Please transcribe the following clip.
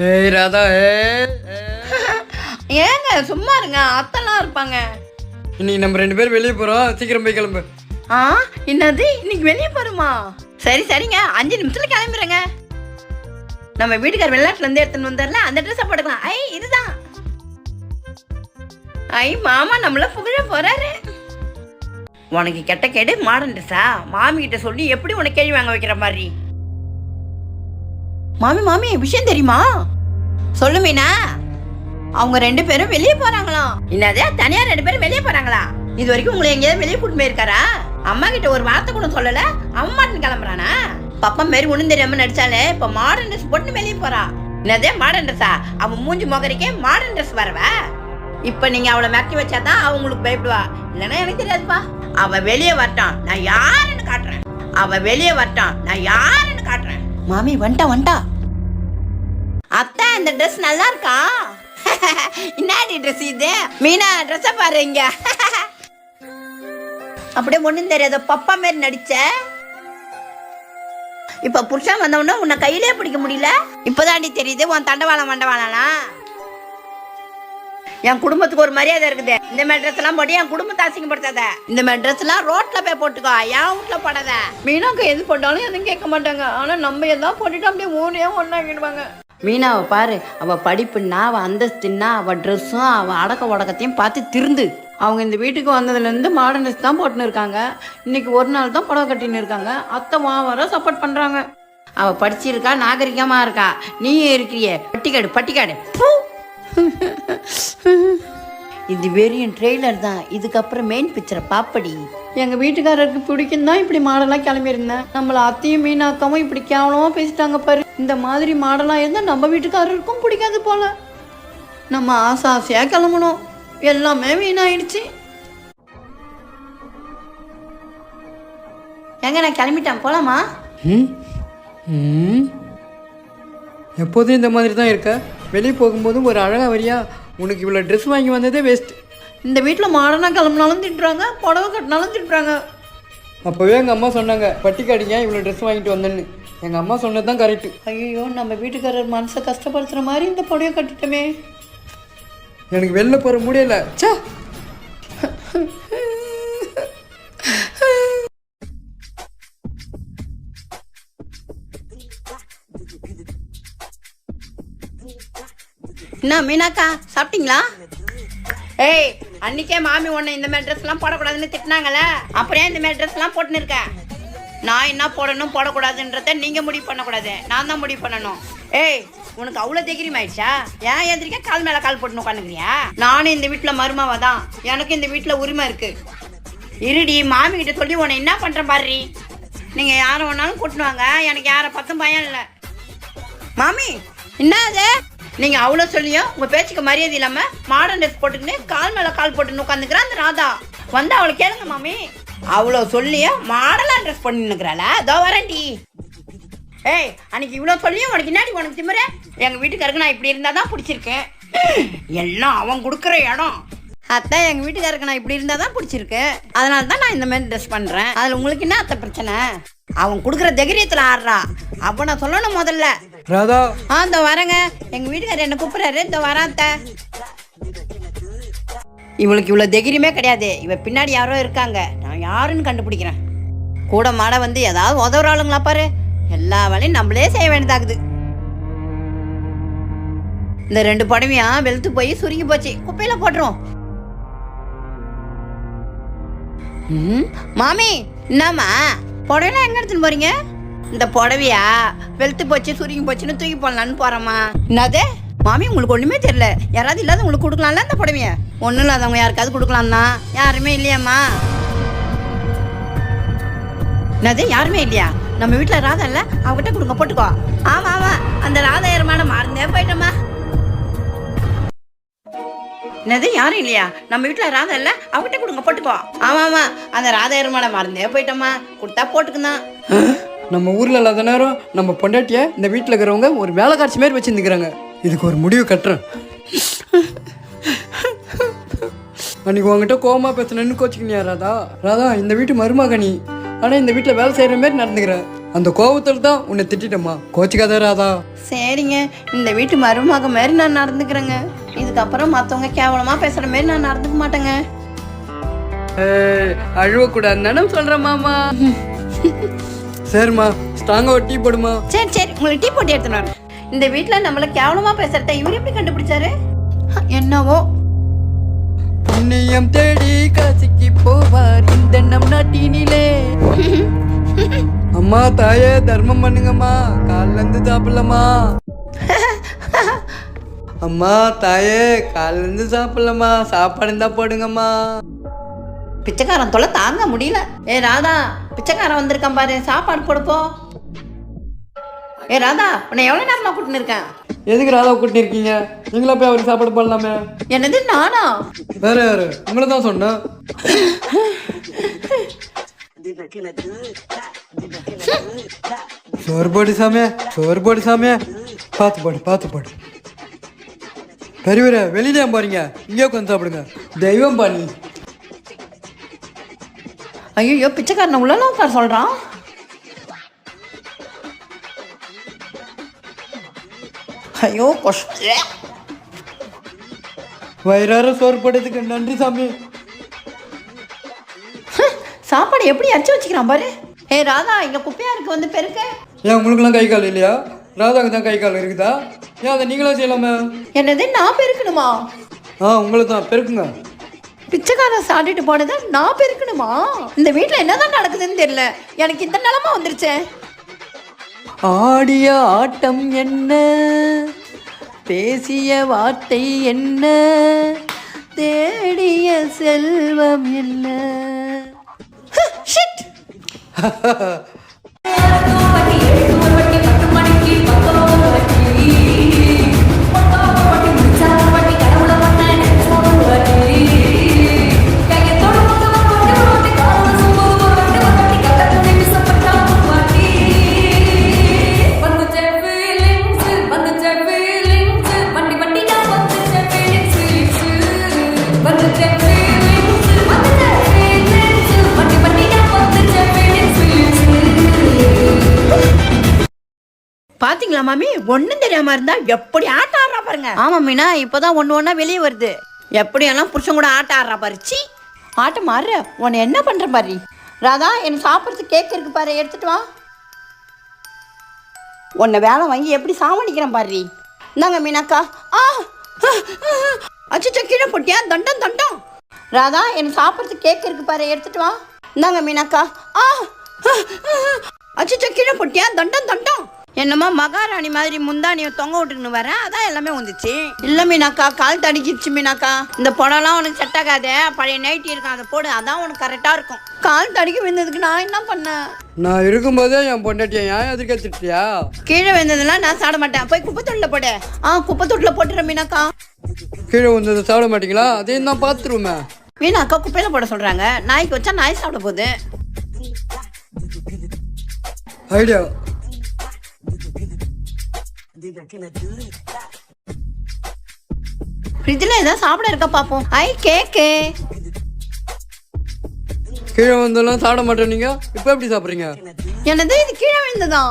ஏய் ராதா ஏங்க சும்மா இருங்க, அத்தெல்லாம் இருப்பாங்க. இன்னைக்கு நம்ம 2 பேரும் வெளியே போறோம், சீக்கிரம் போய் கிளம்பு. என்னது இன்னைக்கு வெளியே போறோமா? சரி சரிங்க, 5 நிமிஷத்துல கிளம்புறேங்க. நம்ம வீட்டுக்கார வெளிநாட்டுல இருந்து எடுத்துன்னு வந்தார்ல, அந்த ட்ரெஸ்ஸை போட்டுக்கலாம். இதுதான். மாமா நம்மள புகழ போறாரு. உனக்கு கெட்ட கேடு மாடர்ன் ட்ரெஸ்ஸா? மாமி கிட்ட சொல்லி எப்படி உனக்கு கேள்வி வாங்க வைக்கிற மாதிரி? மாமி விஷயம் தெரியுமா? சொல்லு மீனா. அவங்க 2 பேரும் வெளியே போறாங்களாம். என்னது, தனியா 2 பேரும் வெளியே போறாங்களா? இது வரைக்கும் உங்களை எங்கேயாவது வெளியே கூட்டு போயிருக்காரா? அம்மா கிட்ட ஒரு வார்த்தை கூட சொல்லல, அம்மாட்டு கிளம்புறானா? பப்பா மாரி ஒண்ணும் தெரியாம நடிச்சாலே இப்ப மாடர்ன் ட்ரெஸ் போட்டு வெளியே போறா. என்னதே மாடர்ன் ட்ரெஸ்ஸா? அவன் மூஞ்சி முகரிக்கே மாடர்ன் ட்ரெஸ் வரவ. இப்ப நீங்க அவளை மிரட்டி வச்சாதான் அவங்களுக்கு பயப்படுவா. இல்லன்னா எனக்கு தெரியாதுப்பா. அவ வெளியே வரட்டான், நான் யாருன்னு காட்டுறேன். அவ வெளியே வரட்டான், நான் யாருன்னு காட்டுறேன். மாமி வந்துட்டா. அத்தா, இந்த ட்ரெஸ் நல்லா இருக்கா? என்னடி ட்ரெஸ் இது? மீனா, ட்ரெஸ்ஸை பாரு இங்க. அப்படியே ஒண்ணும் தெரியாத பப்பா மாரி நடிச்ச. இப்ப புருஷன் வந்தவொடனே உன்னை கையிலே பிடிக்க முடியல. இப்பதாண்டி தெரியுது உன் தண்டவாளம் மண்டவாளனா. என் குடும்பத்துக்கு ஒரு மரியாதை இருக்குது. இந்த மாதிரி ட்ரெஸ் எல்லாம் போட்டு என் குடும்பத்தை அசிங்கப்படுத்தாத. இந்த மாதிரி ட்ரெஸ் எல்லாம் ரோட்ல போய் போட்டுக்கோ, என் வீட்டுல போடாத. மீனாக்கு எது போட்டாலும் எதுவும் கேட்க மாட்டாங்க. ஆனா நம்ம எல்லாம் போட்டுட்டு அப்படியே ஊரே ஒன்னாக்கிடுவாங்க. மீனாவை பாரு, அவ படிப்புன்னா, அவ அந்தஸ்துன்னா, அவ ட்ரெஸ்ஸும், அவ அடக்க உடக்கத்தையும் பார்த்து திருந்து. அவங்க இந்த வீட்டுக்கு வந்ததுலேருந்து மாடர்ன் ட்ரெஸ் தான் போட்டுன்னு இருக்காங்க. இன்னைக்கு ஒரு நாள் தான் புடவை கட்டின்னு இருக்காங்க. அத்தை வர சப்போர்ட் பண்றாங்க. அவ படிச்சிருக்கா, நாகரிகமா இருக்கா. நீயே இருக்கிறியே பட்டிக்காடு. இது வெறும் ட்ரெய்லர் தான். இதுக்கப்புறம் மெயின் பிக்சரை பாப்படி. எங்க வீட்டுக்காரருக்கு பிடிக்கும் தான் இப்படி மாடலாக கிளம்பியிருந்தேன். நம்மள அத்தையும் மீனாக்காவும் இப்படி கேவலமா பேசிட்டாங்க பாரு. இந்த மாதிரி மாடலாக இருந்தால் நம்ம வீட்டுக்காரருக்கும் பிடிக்காது போல. நம்ம ஆசையா கிளம்பணும், எல்லாமே வீணாயிடுச்சு. எங்க நான் கிளம்பிட்டேன், போலாமா? எப்போதும் இந்த மாதிரி தான் இருக்க. வெளியே போகும்போதும் ஒரு அழகா வரியா. உனக்கு இவ்வளோ ட்ரெஸ் வாங்கி வந்ததே வேஸ்ட். இந்த வீட்டில் மாடர்னாக கிளம்பினாலும் திட்டுறாங்க, புடவை கட்டினாலும் திட்டுறாங்க. அப்போவே எங்கள் அம்மா சொன்னாங்க, பட்டிக்காடிங்க இவ்வளோ ட்ரெஸ் வாங்கிட்டு வந்தேன்னு. எங்கள் அம்மா சொன்னது தான் கரெக்டு. ஐயோ, நம்ம வீட்டுக்காரர் மனசை கஷ்டப்படுத்துகிற மாதிரி இந்த புடவை கட்டிட்டோமே. எனக்கு வெளில போகிற முடியல. சே, என்ன மீனாக்கா, சாப்பிட்டீங்களா? ஏய், அன்னைக்கே மாமி உன்னை இந்த மாதிரி ட்ரெஸ்லாம் போடக்கூடாதுன்னு திட்டினாங்கல்ல, அப்படியே இந்த மாதிரி ட்ரெஸ்லாம் போட்டுன்னு இருக்கேன். நான் என்ன போடணும் போடக்கூடாதுன்றத நீங்கள் முடிவு பண்ணக்கூடாது, நான் தான் முடிவு பண்ணணும். ஏய், உனக்கு அவ்வளோ தைரியம் ஆயிடுச்சா? ஏன் எதிரிக்க கால் மேலே கால் போட்டுன்னு உட்காந்துக்கிறியா? நானும் இந்த வீட்டில் மருமாவா தான், எனக்கு இந்த வீட்டில் உரிமை இருக்கு. இருடி, மாமி கிட்ட சொல்லி உன்னை என்ன பண்ணுறேன் பாரு. நீங்கள் யாரை வேணாலும் கூட்டினுவாங்க, எனக்கு யாரை பத்தும் பயம் இல்லை. மாமி, என்ன அது? நீங்க அவ்வளோ சொல்லியும் உங்க பேச்சுக்கு மரியாதை இல்லாம மாடர்ன் ட்ரெஸ் போட்டுக்கின்னு கால் மேல கால் போட்டுன்னு உட்காந்துக்கிறா அந்த ராதா. வந்து அவளை கேளுங்க மாமி. அவ்வளோ சொல்லியும் மாடலா ட்ரெஸ் பண்ணிருக்கிறாள. அதோ வரேன்டி. ஏய், அன்னைக்கு இவ்வளோ சொல்லியும் உனக்கு என்னாடி உனக்கு திமிர? எங்க வீட்டுக்காருக்கு நான் இப்படி இருந்தா தான் பிடிச்சிருக்கேன். எல்லாம் அவன் கொடுக்குற இடம். அத்தை, எங்க வீட்டுக்காருக்கு நான் இப்படி இருந்தா தான் பிடிச்சிருக்கு, அதனால தான் நான் இந்த மாதிரி ட்ரெஸ் பண்றேன். அதுல உங்களுக்கு என்ன அத்தை பிரச்சனை? அவன் கொடுக்குற தைரியத்துல ஆடுறா. அப்ப நான் சொல்லணும் முதல்ல. ராதா. இந்த வரேங்க. எங்க வீட்டுக்காரர் என்ன கூப்பிடுறாரு, இந்த வராத்த. இவளுக்கு இவ்வளவு தைரியமே கிடையாது. இவ பின்னாடி யாரோ இருக்காங்க, நான் யாருன்னு கண்டுபிடிக்கிறேன். கூட மாட வந்து ஏதாவது உதவுற ஆளுங்களா பாரு. எல்லா வேலையும் நம்மளே செய்ய வேண்டியதாகுது. இந்த 2 புடவையா வெளுத்து போய் சுருங்கி போச்சு, குப்பையில போட்டுரும். மாமி, என்னம்மா புடவைலாம் எங்க எடுத்துன்னு போறீங்க? இந்த புடவையா வெளுத்து போச்சு சுருங்கி போச்சுன்னு தூக்கி போடலான்னு போறோமா. என்னது மாமி, உங்களுக்கு ஒண்ணுமே தெரியல. யாராவது இல்லாத உங்களுக்கு கொடுக்கலாம்ல இந்த புடவைய? ஒன்றும் இல்லாதவங்க யாருக்காவது கொடுக்கலாம் தான். யாருமே இல்லையாம்மா? என்னது யாருமே இல்லையா? நம்ம வீட்டில் ராதா இல்லை, அவகிட்ட கொடுங்க, போட்டுக்கோ. ஆமா, அந்த ராதா ஏறமான மறந்தே போயிட்டோமா. என்னது யாரும் இல்லையா? நம்ம வீட்டில் ராதா இல்லை, அவகிட்ட கொடுங்க, போட்டுக்கோ. ஆமா, அந்த ராதா ஏறமான மறந்தே போயிட்டோமா. கொடுத்தா போட்டுக்குதான். நம்ம ஊரில் இல்லாத நேரம் நம்ம பொண்டாட்டியை இந்த வீட்டில் இருக்கிறவங்க ஒரு வேலை காட்சி மாதிரி வச்சுருந்துக்கிறாங்க. இதுக்கு ஒரு முடிவு கட்டுறேன். அன்னைக்கு உங்ககிட்ட கோவமா பேசணுன்னு கோச்சிக்கினியா ராதா? ராதா, இந்த வீட்டு மருமகனி, ஆனால் இந்த வீட்டில் வேலை செய்கிற மாதிரி நடந்துக்கிறேன். அந்த கோபத்தில் தான் உன்னை திட்டிட்டம்மா. கோச்சிக்காத ராதா. சரிங்க, இந்த வீட்டு மருமக மாதிரி நான் நடந்துக்கிறேங்க. இதுக்கப்புறம் மற்றவங்க கேவலமா பேசுற மாதிரி நான் நடந்துக்க மாட்டேங்க. அழுவக்கூடாது நானும் சொல்கிறேன் மாமா. சரிம்மா, ஸ்ட்ராங்காக ஒரு டீ போடுமா. சரி சரி, உங்களுக்கு டீ போட்டு எடுத்துன்னு வரேன். இந்த வீட்டில் நம்மள கேவலமா பேசுறத இவர் எப்படி கண்டுபிடிச்சாரு? என்னவோ. புண்ணியம் தேடி காசிக்கு போவார் இந்த நம் நாட்டினிலே. அம்மா தாயே தர்மம் பண்ணுங்கம்மா, காலில் இருந்து சாப்பிடலம்மா. அம்மா தாயே காலில் இருந்து சாப்பிடலம்மா, சாப்பாடு இருந்தா போடுங்கம்மா. பிச்சைக்காரன் தொலை தாங்க முடியல. ஏ ராதா, பிச்சைக்காரன் வந்திருக்கான் பாரு, சாப்பாடு போடுப்போ. ஏ ராதா, உன்னை எவ்வளோ நேரமா கூட்டின்னு இருக்கேன்? எதுக்கு ராதா கூட்டின்னு இருக்கீங்க? நீங்களா போய் அவருக்கு சாப்பாடு போடலாமே. என்னது நானா? வேற யாரு? உங்களை தான் சொன்னேன். சோறு போடு சாமியா, சோறு போடு சாமியா. பார்த்து போடு, பார்த்து போடு. பெரியவரே, வெளியில ஏன் போறீங்க? இங்கே உட்காந்து சாப்பிடுங்க. தெய்வம் பண்ணி. ஐயோ, பிச்சைக்காரனை உள்ளலாம் உட்கார சொல்றான். ஐயோ கஷ்டம். வயிறார சோறு போட்டதுக்கு நன்றி சாமி. சாப்பாடு எப்படி அரைச்சி வச்சுக்கிறான் பாரு. ஏ ராதா, இங்க குப்பையா இருக்கு, வந்து பெருக்க. ஏன் உங்களுக்குலாம் கை கால் இல்லையா? ராதாவுக்கு தான் கை கால் இருக்குதா? ஏன் அதை நீங்களும் செய்யலாமே? என்னது, நான் பெருக்கணுமா? உங்களுக்கு தான் பெருக்குங்க. பிச்சைக்காரன் சாப்பிட்டுட்டு போனதை நான் பெருக்கணுமா? இந்த வீட்டில் என்னதான் நடக்குதுன்னு தெரியல. எனக்கு இந்த நிலமா வந்துருச்சே. ஆடிய ஆட்டம் என்ன, பேசிய வார்த்தை என்ன, தேடிய செல்வம் என்ன. ஷிட். பாத்தீங்களா மாமி, ஒண்ணும் தெரியாம இருந்தா எப்படி ஆட்ட ஆடுறா பாருங்க. ஆமா மீனா, இப்பதான் ஒண்ணு ஒண்ணா வெளியே வருது. எப்படியெல்லாம் புருஷன் கூட ஆட்ட ஆடுறா பாரு. சி, ஆட்ட மாறு. உன்னை என்ன பண்ற பாரு. ராதா, எனக்கு சாப்பிட்றதுக்கு கேக் இருக்கு பாரு, எடுத்துட்டு வா. உன்னை வேலை வாங்கி எப்படி சாவடிக்கிறேன் பாரு. இந்தாங்க மீனாக்கா. அச்சோ, கீழே போட்டியா? தண்டம் தண்டம். ராதா, எனக்கு சாப்பிட்றதுக்கு கேக் இருக்கு பாரு, எடுத்துட்டு வா. இந்தாங்க மீனாக்கா. அச்சோ, கீழே போட்டியா? தண்டம் தண்டம். என்னம்மா மகாராணி மாதிரி முந்தானியை தொங்க விட்டுன்னு வரேன், அதான் எல்லாமே வந்துச்சு. இல்லை மீனாக்கா, கால் தடிக்கிடுச்சு மீனாக்கா. இந்த புடம்லாம் உனக்கு செட் ஆகாது, பழைய நைட்டி இருக்கும், அதை போடு, அதான் உனக்கு கரெக்டாக இருக்கும். கால் தடிக்க விழுந்ததுக்கு நான் என்ன பண்ணேன்? நான் இருக்கும்போதே என் பொண்டாட்டியா ஏன் எதிர்க்க திட்டியா? கீழே விழுந்ததுலாம் நான் சாப்பிட மாட்டேன், போய் குப்பை தொட்டில் போடு. குப்பை தொட்டில் போட்டுறேன் மீனாக்கா. கீழே வந்தது சாப்பிட மாட்டீங்களா? அதையும் தான் பார்த்துருவோமே. மீனாக்கா குப்பையில் போட சொல்கிறாங்க, நாய்க்கு வச்சா நாய் சாப்பிட போகுது. ஐடியா. ஃப்ரிட்ஜில் ஏதாவது சாப்பிட இருக்கா பார்ப்போம். கேக்கு. கீழே வந்தெல்லாம் சாப்பிட மாட்டேன். நீங்க இப்போ எப்படி சாப்பிட்றீங்க? என்னது, இது கீழே விழுந்ததா?